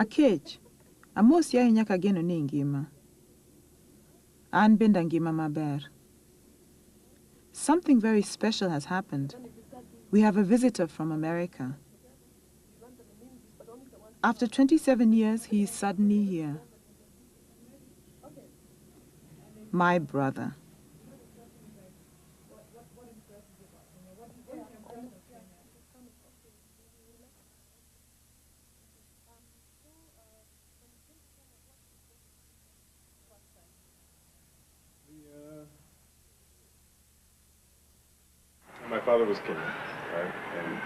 Akech, amos ya nyaka geno ni ngima. An benda ngima maber. Something very special has happened. We have a visitor from America. After 27 years, he is suddenly here. My brother. My father was Kenyan, right? And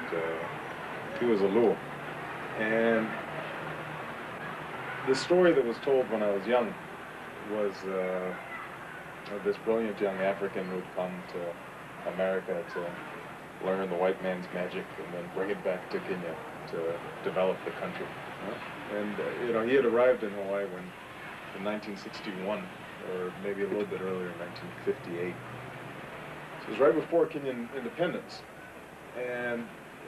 he was a Luo. And the story that was told when I was young was of this brilliant young African who'd come to America to learn the white man's magic and then bring it back to Kenya to develop the country. And he had arrived in Hawaii in 1961, or maybe a little bit earlier, in 1958. It was right before Kenyan independence, and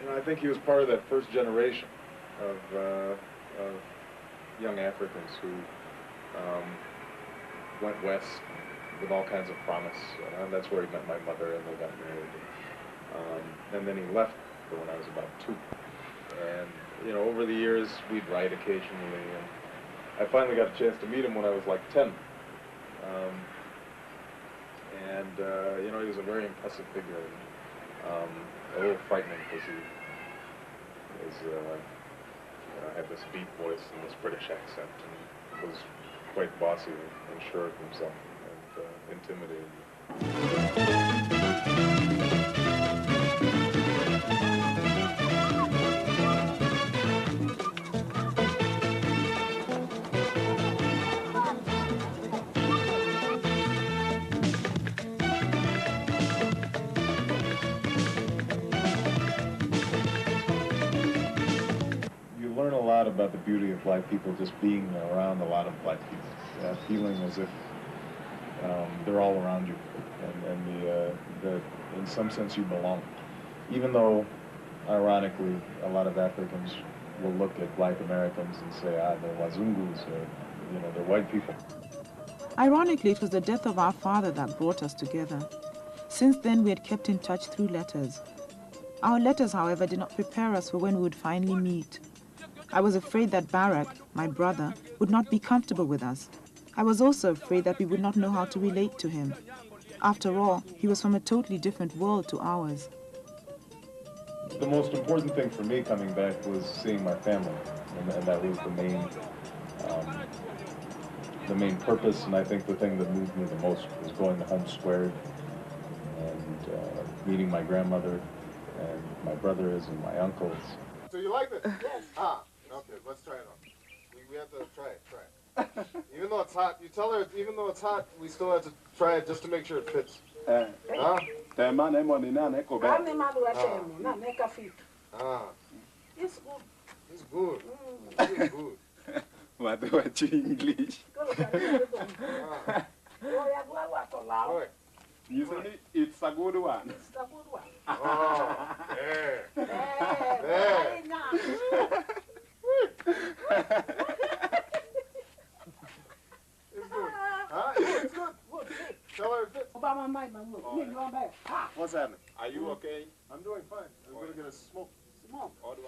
I think he was part of that first generation of young Africans who went west with all kinds of promise. And that's where he met my mother, and they got married. And then he left when I was about 2. And over the years, we'd write occasionally, and I finally got a chance to meet him when I was like 10. He was a very impressive figure, and a little frightening because he had this deep voice and this British accent, and was quite bossy and sure of himself and intimidating. Learn a lot about the beauty of black people just being around a lot of black people, feeling as if they're all around you, and in some sense you belong. Even though, ironically, a lot of Africans will look at black Americans and say, they're Wazungus, or they're white people. Ironically, it was the death of our father that brought us together. Since then, we had kept in touch through letters. Our letters, however, did not prepare us for when we would finally meet. I was afraid that Barak, my brother, would not be comfortable with us. I was also afraid that we would not know how to relate to him. After all, he was from a totally different world to ours. The most important thing for me coming back was seeing my family, and that was the main purpose, and I think the thing that moved me the most was going to Home Squared and meeting my grandmother and my brothers and my uncles. So you like this? Yes. Okay, let's try it on. We have to try it. Even though it's hot, you tell her, even though it's hot, we still have to try it just to make sure it fits. It's good. It's good. It's good. What do you English? Usually, it's a good one. It's a good one. Oh, there. There. It's good. It's good. Tell her it fits. What's happening? Are you okay? I'm doing fine. I'm going to get a smoke.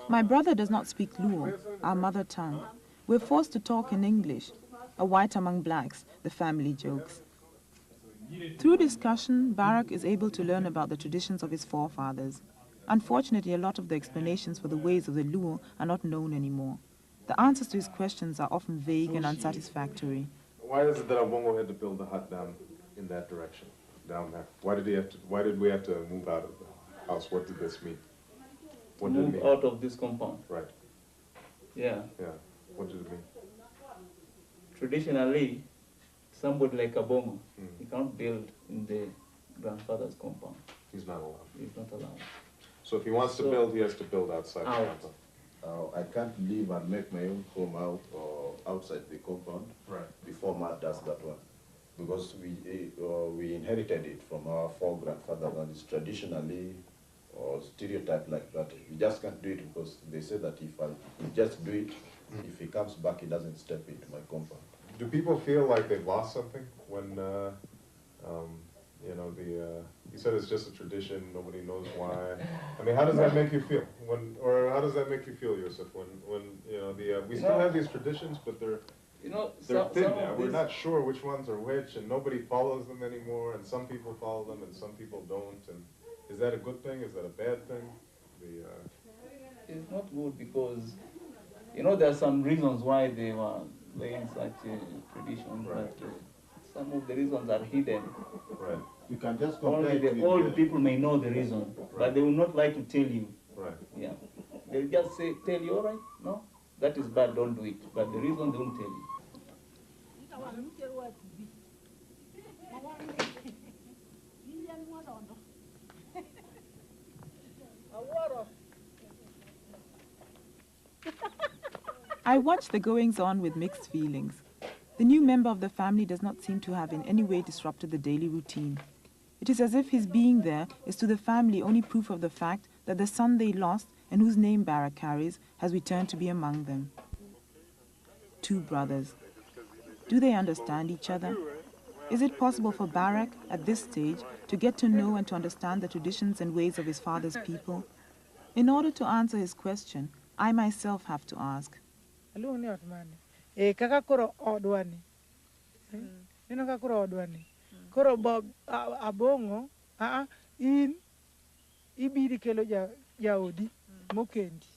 My brother does not speak Luo, our mother tongue. We're forced to talk in English. A white among blacks, the family jokes. Through discussion, Barak is able to learn about the traditions of his forefathers. Unfortunately, a lot of the explanations for the ways of the Luo are not known anymore. The answers to his questions are often vague and unsatisfactory. Why is it that Obongo had to build the hut down in that direction, down there? Why did we have to move out of the house? What did this mean? What did it mean? Out of this compound. Right. Yeah. Yeah. What did it mean? Traditionally, somebody like Obongo, he can't build in the grandfather's compound. He's not allowed. He's not allowed. So if he wants to build, he has to build outside the compound. I can't live and make my own home out or outside the compound. Right. Before Matt does that one, because we inherited it from our four-grandfathers, and it's traditionally or stereotype like that. We just can't do it because they say that if we just do it, If he comes back, he doesn't step into my compound. Do people feel like they've lost something when, you know, you said it's just a tradition, nobody knows why. I mean, how does that make you feel? Or how does that make you feel, Yusuf, when you know, we still have these traditions, but they're thin now. We're not sure which ones are which, and nobody follows them anymore, and some people follow them and some people don't. And is that a good thing? Is that a bad thing? It's not good because, you know, there are some reasons why they were laying such a tradition, Right. but some of the reasons are hidden. Right. You can just Only compare the old people may know the reason, Right. but they will not like to tell you. Right. Yeah. They'll just say, tell you, all right, no, that is bad, don't do it. But the reason they won't tell you. I watch the goings-on with mixed feelings. The new member of the family does not seem to have in any way disrupted the daily routine. It is as if his being there is to the family only proof of the fact that the son they lost and whose name Barak carries has returned to be among them. Two brothers. Do they understand each other? Is it possible for Barak, at this stage, to get to know and to understand the traditions and ways of his father's people? In order to answer his question, I myself have to ask. Kaka koro odwani. Ino kaka koro odwani. Koro Bob abongo, in ibiri kelo jaodi mokendi.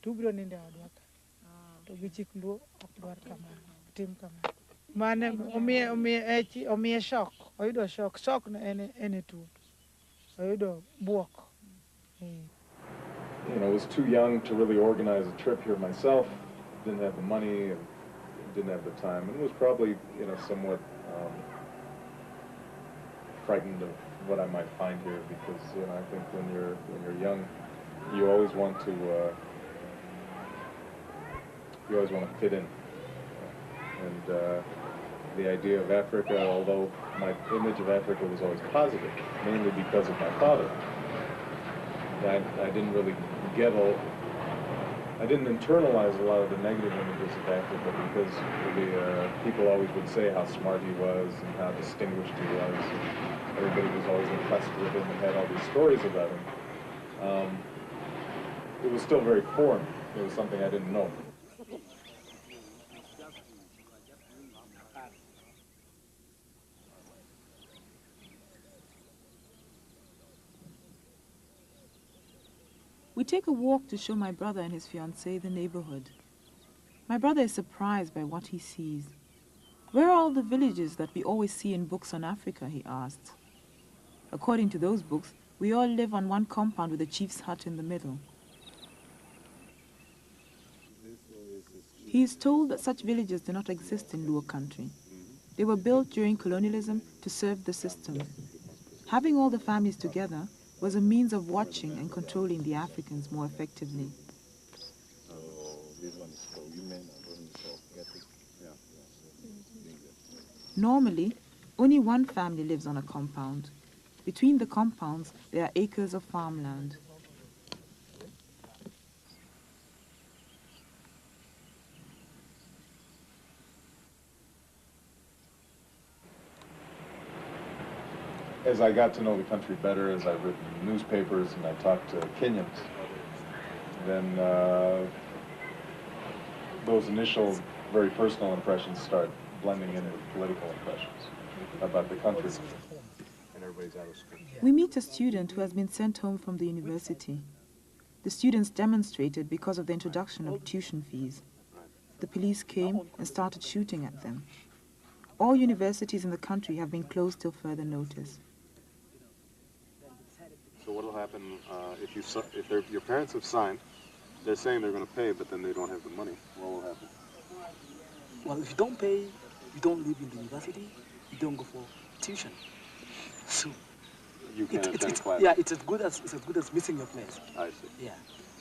Tubiro ninde odwaka. To gichik luo okdwar kamano, tim kamano. Mane omiye shock, oyudo shock. Shock na ene tu. Oyudo buok. You know, I was too young to really organize a trip here myself. Didn't have the money and didn't have the time, and was probably, you know, somewhat frightened of what I might find here, because, you know, I think when you're young, you always want to fit in, and the idea of Africa, although my image of Africa was always positive, mainly because of my father, I didn't really I didn't internalize a lot of the negative images of Africa, because people always would say how smart he was and how distinguished he was. And everybody was always impressed with him and had all these stories about him. It was still very foreign. It was something I didn't know. We take a walk to show my brother and his fiancée the neighborhood. My brother is surprised by what he sees. Where are all the villages that we always see in books on Africa, he asks. According to those books, we all live on one compound with a chief's hut in the middle. He is told that such villages do not exist in Luo country. They were built during colonialism to serve the system. Having all the families together was a means of watching and controlling the Africans more effectively. Normally, only one family lives on a compound. Between the compounds, there are acres of farmland. As I got to know the country better, as I've written newspapers and I talked to Kenyans, then those initial, very personal impressions start blending in with political impressions about the country. And everybody's out of school. We meet a student who has been sent home from the university. The students demonstrated because of the introduction of tuition fees. The police came and started shooting at them. All universities in the country have been closed till further notice. So what will happen if your parents have signed? They're saying they're going to pay, but then they don't have the money. What will happen? Well, if you don't pay, you don't live in the university. You don't go for tuition. So you can't attend class. Yeah, it's as good as missing your place. I see. Yeah.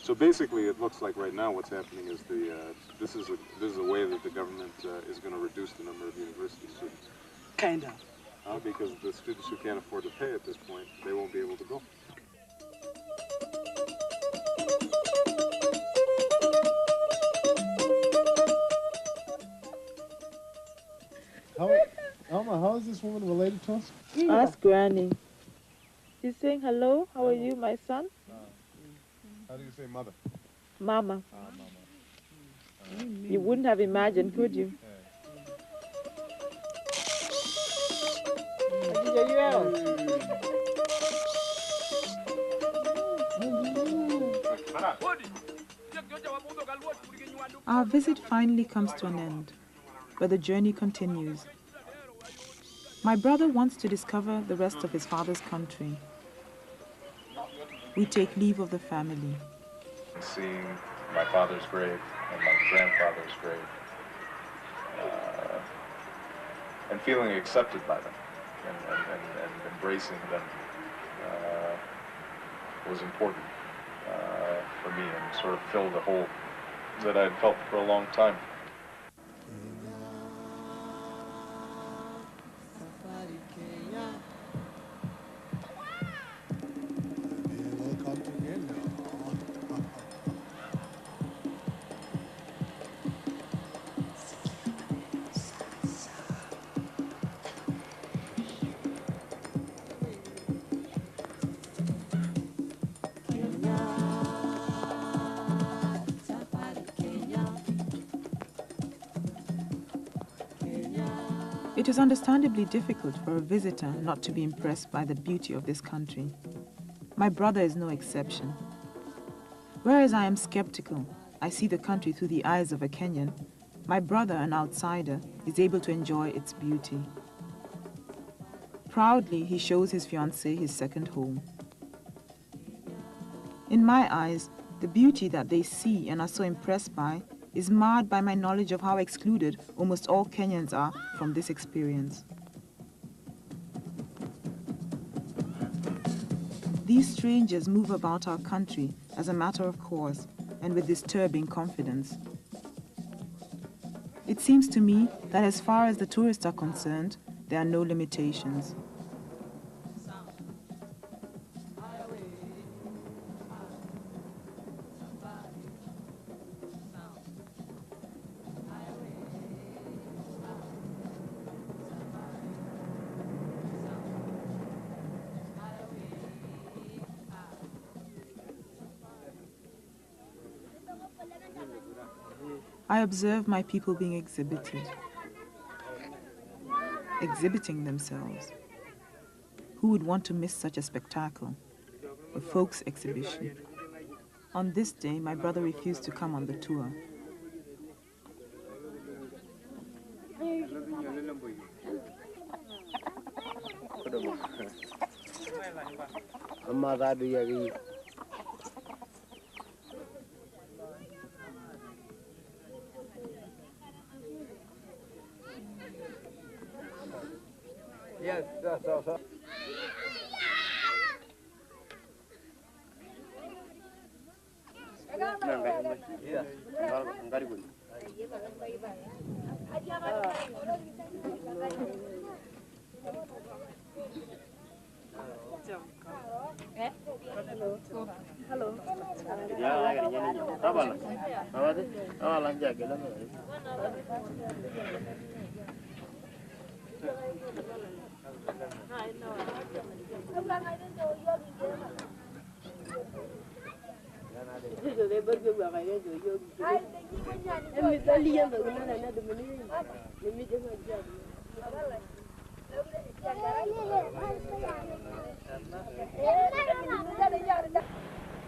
So basically, it looks like right now what's happening is this is a way that the government is going to reduce the number of university students. Kinda. Because the students who can't afford to pay at this point, they won't be able to go. this woman related to us? Ask Granny. She's saying, hello, how are you, my son? How do you say mother? Mama. Mama. You wouldn't have imagined, could you? Our visit finally comes to an end, but the journey continues. My brother wants to discover the rest of his father's country. We take leave of the family. Seeing my father's grave and my grandfather's grave, and feeling accepted by them and embracing them was important for me, and sort of filled a hole that I'd felt for a long time. It is understandably difficult for a visitor not to be impressed by the beauty of this country. My brother is no exception. Whereas I am skeptical, I see the country through the eyes of a Kenyan, my brother, an outsider, is able to enjoy its beauty. Proudly, he shows his fiancée his second home. In my eyes, the beauty that they see and are so impressed by is marred by my knowledge of how excluded almost all Kenyans are from this experience. These strangers move about our country as a matter of course and with disturbing confidence. It seems to me that as far as the tourists are concerned, there are no limitations. I observe my people being exhibited, exhibiting themselves. Who would want to miss such a spectacle? A folks exhibition. On this day, my brother refused to come on the tour. Yes, that's also.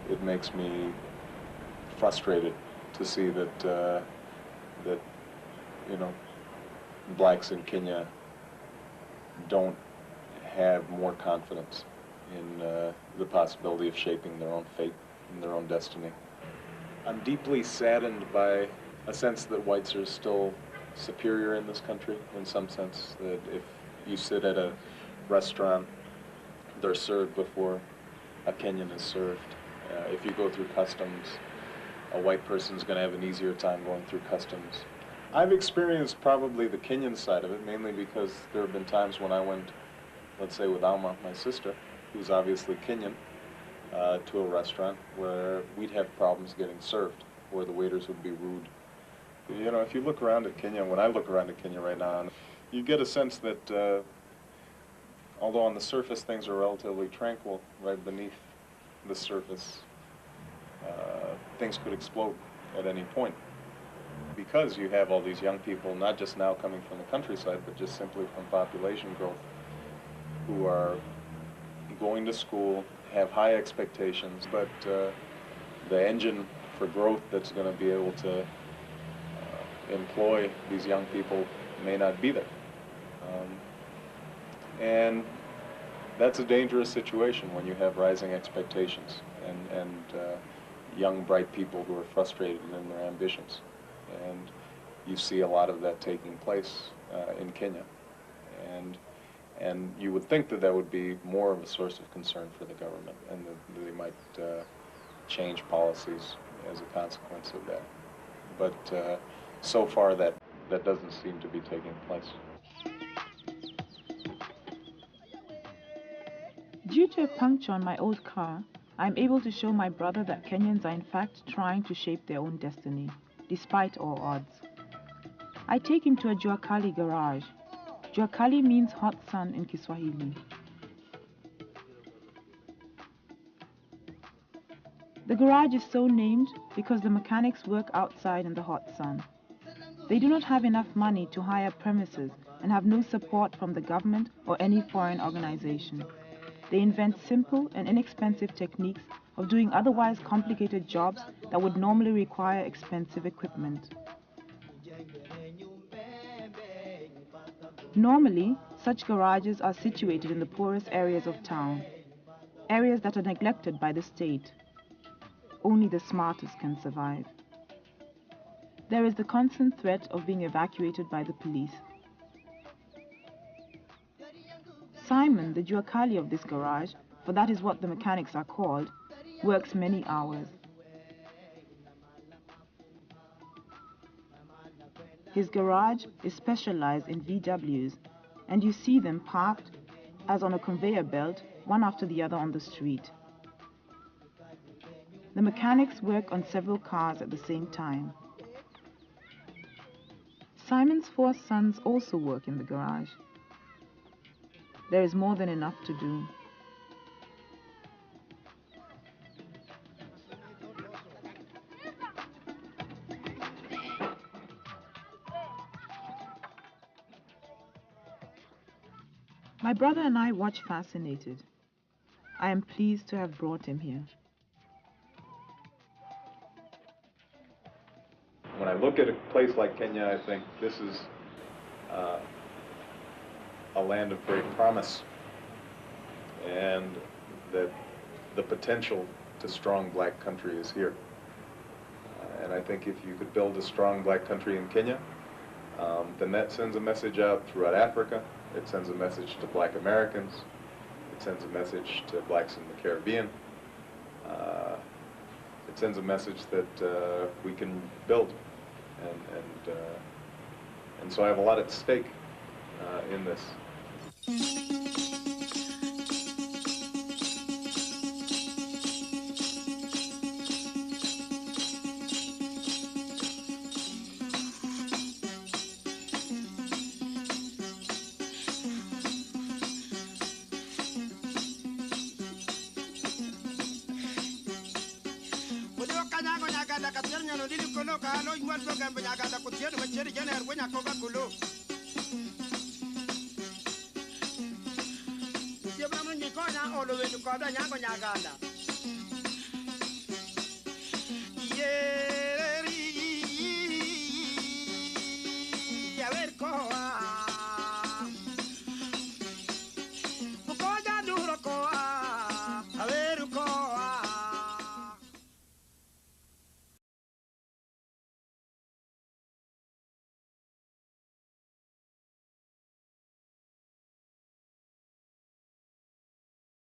It makes me frustrated to see that that blacks in Kenya don't have more confidence in the possibility of shaping their own fate and their own destiny. I'm deeply saddened by a sense that whites are still superior in this country, in some sense, that if you sit at a restaurant, they're served before a Kenyan is served. If you go through customs, a white person's going to have an easier time going through customs. I've experienced probably the Kenyan side of it, mainly because there have been times when I went, let's say with Alma, my sister, who's obviously Kenyan, to a restaurant where we'd have problems getting served, where the waiters would be rude. You know, if you look around at Kenya, when I look around at Kenya right now, you get a sense that although on the surface things are relatively tranquil, right beneath the surface, things could explode at any point. Because you have all these young people, not just now coming from the countryside, but just simply from population growth, who are going to school, have high expectations, but the engine for growth that's going to be able to employ these young people may not be there. And that's a dangerous situation when you have rising expectations and young, bright people who are frustrated in their ambitions. And you see a lot of that taking place in Kenya. And you would think that that would be more of a source of concern for the government, and that they might change policies as a consequence of that. But so far that doesn't seem to be taking place. Due to a puncture on my old car, I am able to show my brother that Kenyans are in fact trying to shape their own destiny, despite all odds. I take him to a Jua Kali garage. Jua Kali means hot sun in Kiswahili. The garage is so named because the mechanics work outside in the hot sun. They do not have enough money to hire premises and have no support from the government or any foreign organization. They invent simple and inexpensive techniques of doing otherwise complicated jobs that would normally require expensive equipment. Normally, such garages are situated in the poorest areas of town, areas that are neglected by the state. Only the smartest can survive. There is the constant threat of being evacuated by the police. Simon, the Jua Kali of this garage, for that is what the mechanics are called, works many hours. His garage is specialized in VWs, and you see them parked as on a conveyor belt, one after the other on the street. The mechanics work on several cars at the same time. Simon's 4 sons also work in the garage. There is more than enough to do. My brother and I watch fascinated. I am pleased to have brought him here. When I look at a place like Kenya, I think this is a land of great promise, and that the potential to strong black country is here. And I think if you could build a strong black country in Kenya, then that sends a message out throughout Africa. It sends a message to black Americans. It sends a message to blacks in the Caribbean. It sends a message that we can build. And so I have a lot at stake in this. All the way to Koda, Nyango Nyaganda.